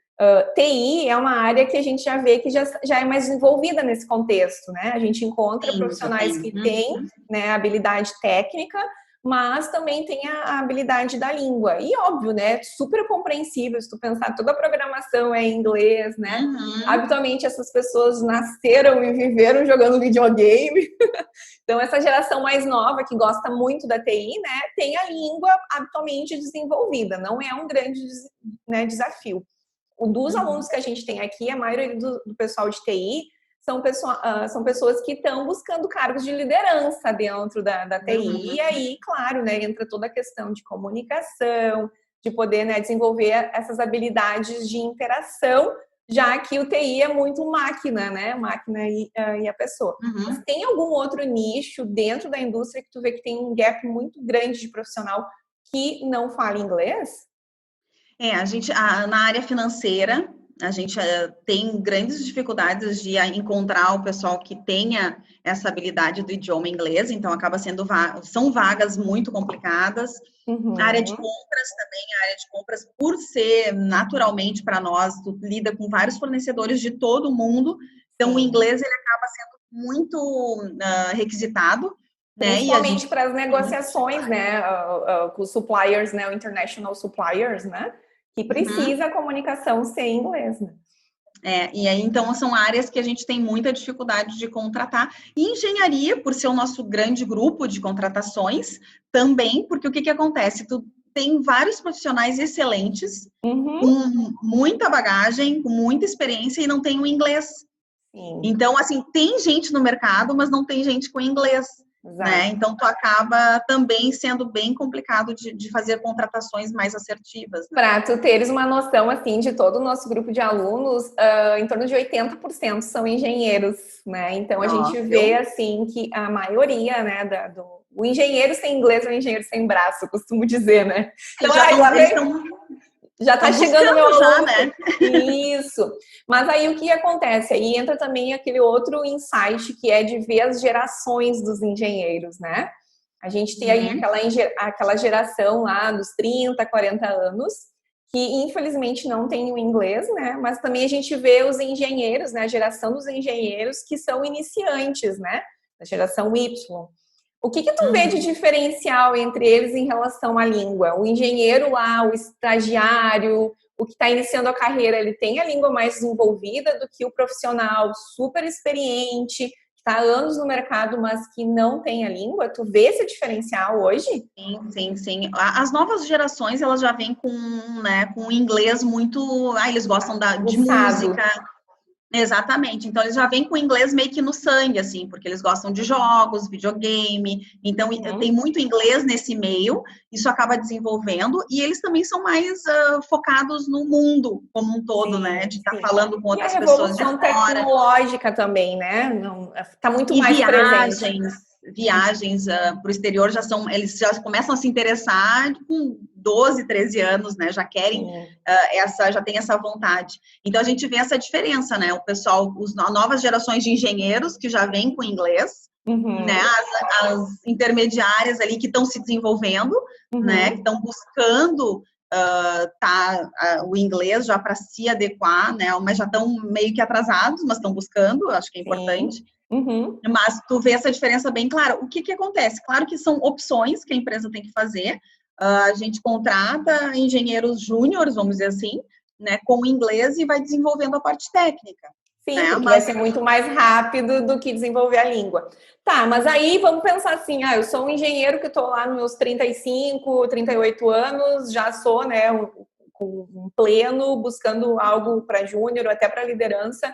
TI é uma área que a gente já vê que já é mais desenvolvida nesse contexto, né? A gente encontra Sim, já tem. profissionais que têm, né, habilidade técnica, mas também tem a habilidade da língua. E óbvio, né, super compreensível, se tu pensar, toda a programação é em inglês, né? Uhum. Habitualmente essas pessoas nasceram e viveram jogando videogame. Então essa geração mais nova que gosta muito da TI, né, tem a língua habitualmente desenvolvida, não é um grande, né, desafio. Dos Uhum. alunos que a gente tem aqui, a maioria do pessoal de TI são pessoas que estão buscando cargos de liderança dentro da TI. E Uhum. aí, claro, né, entra toda a questão de comunicação, de poder, né, desenvolver essas habilidades de interação, já que o TI é muito máquina, né? Máquina e a pessoa. Mas Uhum. tem algum outro nicho dentro da indústria que tu vê que tem um gap muito grande de profissional que não fala inglês? A gente, na área financeira, a gente tem grandes dificuldades de encontrar o pessoal que tenha essa habilidade do idioma inglês, então acaba sendo são vagas muito complicadas. A área de Uhum. compras também, a área de compras, por ser naturalmente para nós, tu lida com vários fornecedores de todo o mundo, então o Sim. inglês ele acaba sendo muito requisitado, né? E a Principalmente gente para as negociações, né, com os suppliers, né, o international suppliers, né, que Uhum. precisa a comunicação ser em inglês, né? E aí, então, são áreas que a gente tem muita dificuldade de contratar. E engenharia, por ser o nosso grande grupo de contratações, também, porque o que acontece? Tu tem vários profissionais excelentes, Uhum. com muita bagagem, com muita experiência e não tem o inglês. Sim, Então, assim, tem gente no mercado, mas não tem gente com inglês, né? exato. Então, tu acaba também sendo bem complicado de fazer contratações mais assertivas, né? Para tu teres uma noção, assim, de todo o nosso grupo de alunos, em torno de 80% são engenheiros, né? Então, a Ó, gente vê, viu? assim, que a maioria, né, o engenheiro sem inglês é o engenheiro sem braço, eu costumo dizer, né? Então, lá Eles vem. estão Já está chegando o meu buscando já, aluno. né? Isso. Mas aí o que acontece? Aí entra também aquele outro insight que é de ver as gerações dos engenheiros, né? A gente tem aí Uhum. aquela geração lá dos 30, 40 anos, que infelizmente não tem o inglês, né? Mas também a gente vê os engenheiros, né? A geração dos engenheiros que são iniciantes, né? A geração Y. O que tu vê de Uhum. diferencial entre eles em relação à língua? O engenheiro lá, o estagiário, o que está iniciando a carreira, ele tem a língua mais desenvolvida do que o profissional super experiente, que está há anos no mercado, mas que não tem a língua? Tu vê esse diferencial hoje? Sim, sim, sim. As novas gerações, elas já vêm com, né, com inglês muito... eles gostam de Aguçado. música. Exatamente. Então, eles já vêm com o inglês meio que no sangue, assim, porque eles gostam de jogos, videogame. Então, tem Uhum. muito inglês nesse meio, isso acaba desenvolvendo. E eles também são mais focados no mundo como um todo, né? Sim, De estar sim. falando com E a outras pessoas de revolução fora. tecnológica também, né? Não, tá muito E mais presente. viagens para o exterior eles já começam a se interessar com 12, 13 anos, né? Já querem Sim. já tem essa vontade. Então a gente vê essa diferença, né? O pessoal, as novas gerações de engenheiros que já vêm com inglês, né? Uhum. As intermediárias ali que estão se desenvolvendo, né? Que Uhum. estão buscando o inglês já para se adequar, né? Mas já estão meio que atrasados, mas estão buscando, acho que é Sim. importante. Uhum. Mas tu vê essa diferença bem clara. O que acontece? Claro que são opções que a empresa tem que fazer. A gente contrata engenheiros júniores, vamos dizer assim, né, com inglês e vai desenvolvendo a parte técnica, Sim, né? porque vai Mas ser muito mais rápido do que desenvolver a língua. Tá, mas aí vamos pensar assim, eu sou um engenheiro que estou lá nos meus 35, 38 anos, já sou, né, com um pleno, buscando algo para júnior ou até para liderança.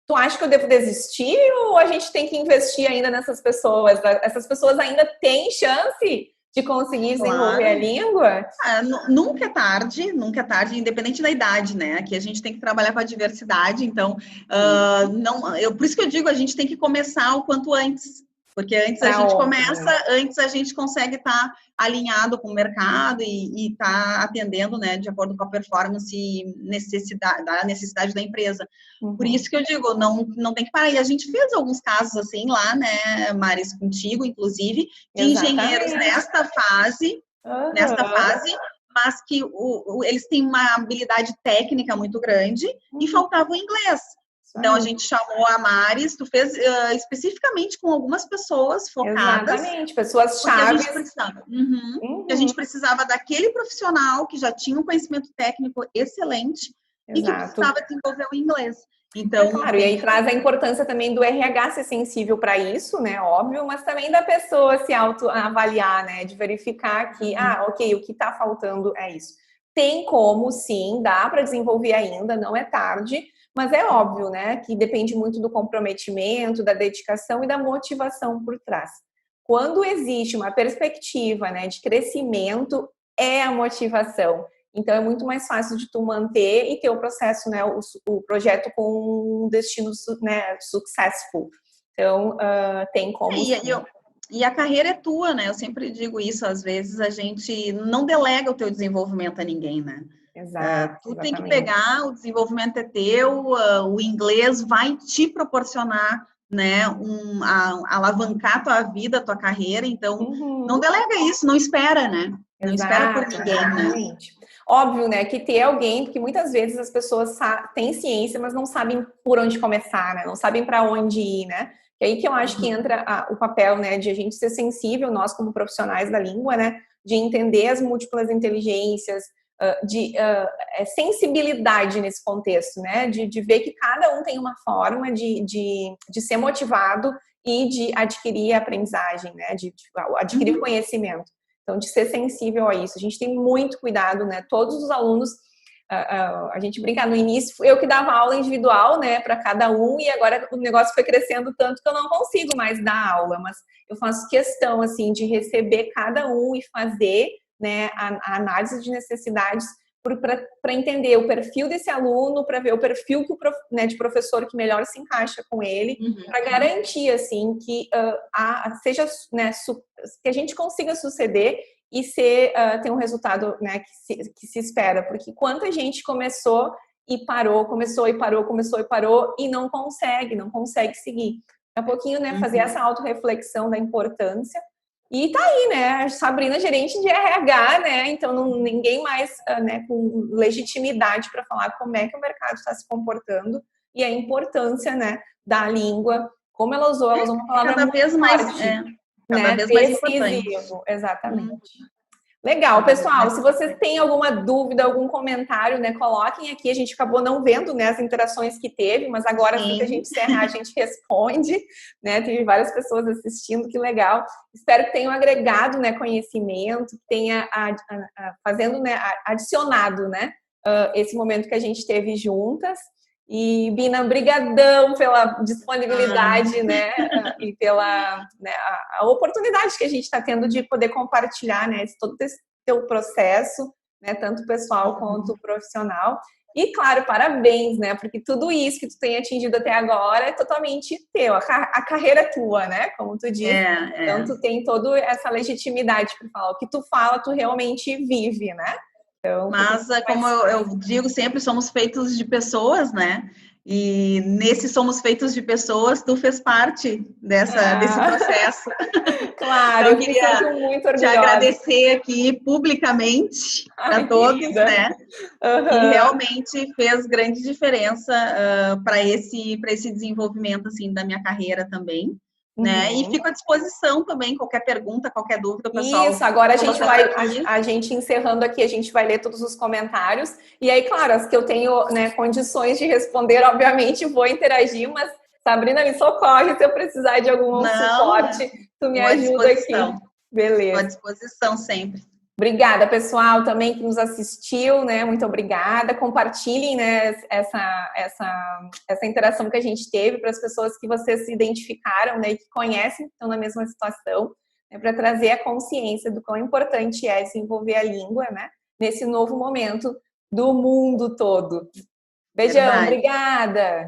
Tu acha que eu devo desistir ou a gente tem que investir ainda nessas pessoas? Essas pessoas ainda têm chance de conseguir desenvolver a claro, língua? nunca é tarde, independente da idade, né? Aqui a gente tem que trabalhar com a diversidade, então Sim. não, por isso que eu digo, a gente tem que começar o quanto antes, Porque antes a Pra gente ontem. começa, antes a gente consegue estar alinhado com o mercado e estar atendendo, né, de acordo com a performance e necessidade da empresa. Por isso que eu digo, não tem que parar. E a gente fez alguns casos assim lá, né, Maris, contigo, inclusive, de engenheiros Exatamente. nesta Aham. fase, mas que eles têm uma habilidade técnica muito grande e Uhum. faltava o inglês. Isso Então, a aí. gente chamou a Maris, tu fez especificamente com algumas pessoas focadas, Exatamente. porque a gente Pessoas-chaves. precisava. Que a Uhum. gente precisava daquele profissional que já tinha um conhecimento técnico excelente e que Exato. precisava desenvolver o inglês. É Então, claro, e tem aí que traz a importância também do RH ser sensível para isso, né? Óbvio, mas também da pessoa se autoavaliar, né? De verificar que, ok, o que está faltando é isso. Tem como, sim, dá para desenvolver ainda, não é tarde, mas é óbvio, né? Que depende muito do comprometimento, da dedicação e da motivação por trás. Quando existe uma perspectiva, né, de crescimento, é a motivação. Então, é muito mais fácil de tu manter e ter o processo, né, o projeto com um destino, né, successful. Então, tem como sim. E a carreira é tua, né? Eu sempre digo isso, às vezes a gente não delega o teu desenvolvimento a ninguém, né? Exato, Tu tem que exatamente. pegar, o desenvolvimento é teu, o inglês vai te proporcionar, né, alavancar tua vida, tua carreira, então não Uhum. delega isso, não espera, né? Não espera por Exato, ninguém, né? exatamente. Óbvio, né, que ter alguém, porque muitas vezes as pessoas têm ciência, mas não sabem por onde começar, né? Não sabem para onde ir, né? E aí que eu acho que entra o papel, né, de a gente ser sensível, nós como profissionais da língua, né, de entender as múltiplas inteligências, de sensibilidade nesse contexto, né, de ver que cada um tem uma forma de ser motivado e de adquirir aprendizagem, né, de adquirir conhecimento. Então, de ser sensível a isso. A gente tem muito cuidado, né? Todos os alunos, a gente brinca, no início eu que dava aula individual, né, para cada um, e agora o negócio foi crescendo tanto que eu não consigo mais dar aula, mas eu faço questão, assim, de receber cada um e fazer, né, a análise de necessidades para entender o perfil desse aluno, para ver o perfil né, de professor que melhor se encaixa com ele, para garantir, assim, que seja, né, que a gente consiga suceder e ter um resultado, né, que se espera. Porque quanta gente começou e parou, começou e parou, começou e parou e não consegue seguir. É um pouquinho, né, fazer essa autorreflexão da importância. E tá aí, né, a Sabrina, gerente de RH, né, então ninguém mais, né, com legitimidade para falar como é que o mercado está se comportando e a importância, né, da língua, como ela usou uma palavra Cada muito vez mais, forte, cada né, vez mais importante. decisivo, exatamente. Legal, Cada vez pessoal, mais se vocês importante. têm alguma dúvida, algum comentário, né, coloquem aqui, a gente acabou não vendo, né, as interações que teve, mas agora, assim que a Sim. gente encerrar, a gente responde, né, teve várias pessoas assistindo, que legal. Espero que tenham agregado, né, conhecimento, que tenha fazendo, né, adicionado, né, esse momento que a gente teve juntas. E, Bina, brigadão pela disponibilidade, né, e pela, né, a oportunidade que a gente está tendo de poder compartilhar, né, todo esse teu processo, né, tanto pessoal quanto profissional. E, claro, parabéns, né, porque tudo isso que tu tem atingido até agora é totalmente teu, a carreira é tua, né, como tu diz. Então, tu tem toda essa legitimidade para falar. O que tu fala, tu realmente vive, né? Então, fica Mas, mais como eu fácil. digo sempre, somos feitos de pessoas, né? E nesse somos feitos de pessoas, tu fez parte desse processo. Claro, Então, eu eu me queria sinto muito te orgulhosa. agradecer aqui publicamente para Ai, todos, querida. né? Que Uhum. realmente fez grande diferença para esse desenvolvimento assim da minha carreira também, né? E Uhum. fico à disposição também, qualquer pergunta, qualquer dúvida, o pessoal Isso, agora a gente colocando vai, aqui. a gente encerrando aqui, a gente vai ler todos os comentários. E aí, claro, as que eu tenho, né, condições de responder, obviamente, vou interagir, mas Sabrina, me socorre se eu precisar de algum Não, suporte, tu me estou à ajuda aqui. disposição. Estou à Beleza. disposição sempre. Obrigada, pessoal, também que nos assistiu, né? Muito obrigada. Compartilhem, né, essa interação que a gente teve para as pessoas que vocês se identificaram, né, e que conhecem, que estão na mesma situação, né, para trazer a consciência do quão importante é desenvolver a língua, né, nesse novo momento do mundo todo. Beijão, Verdade. obrigada!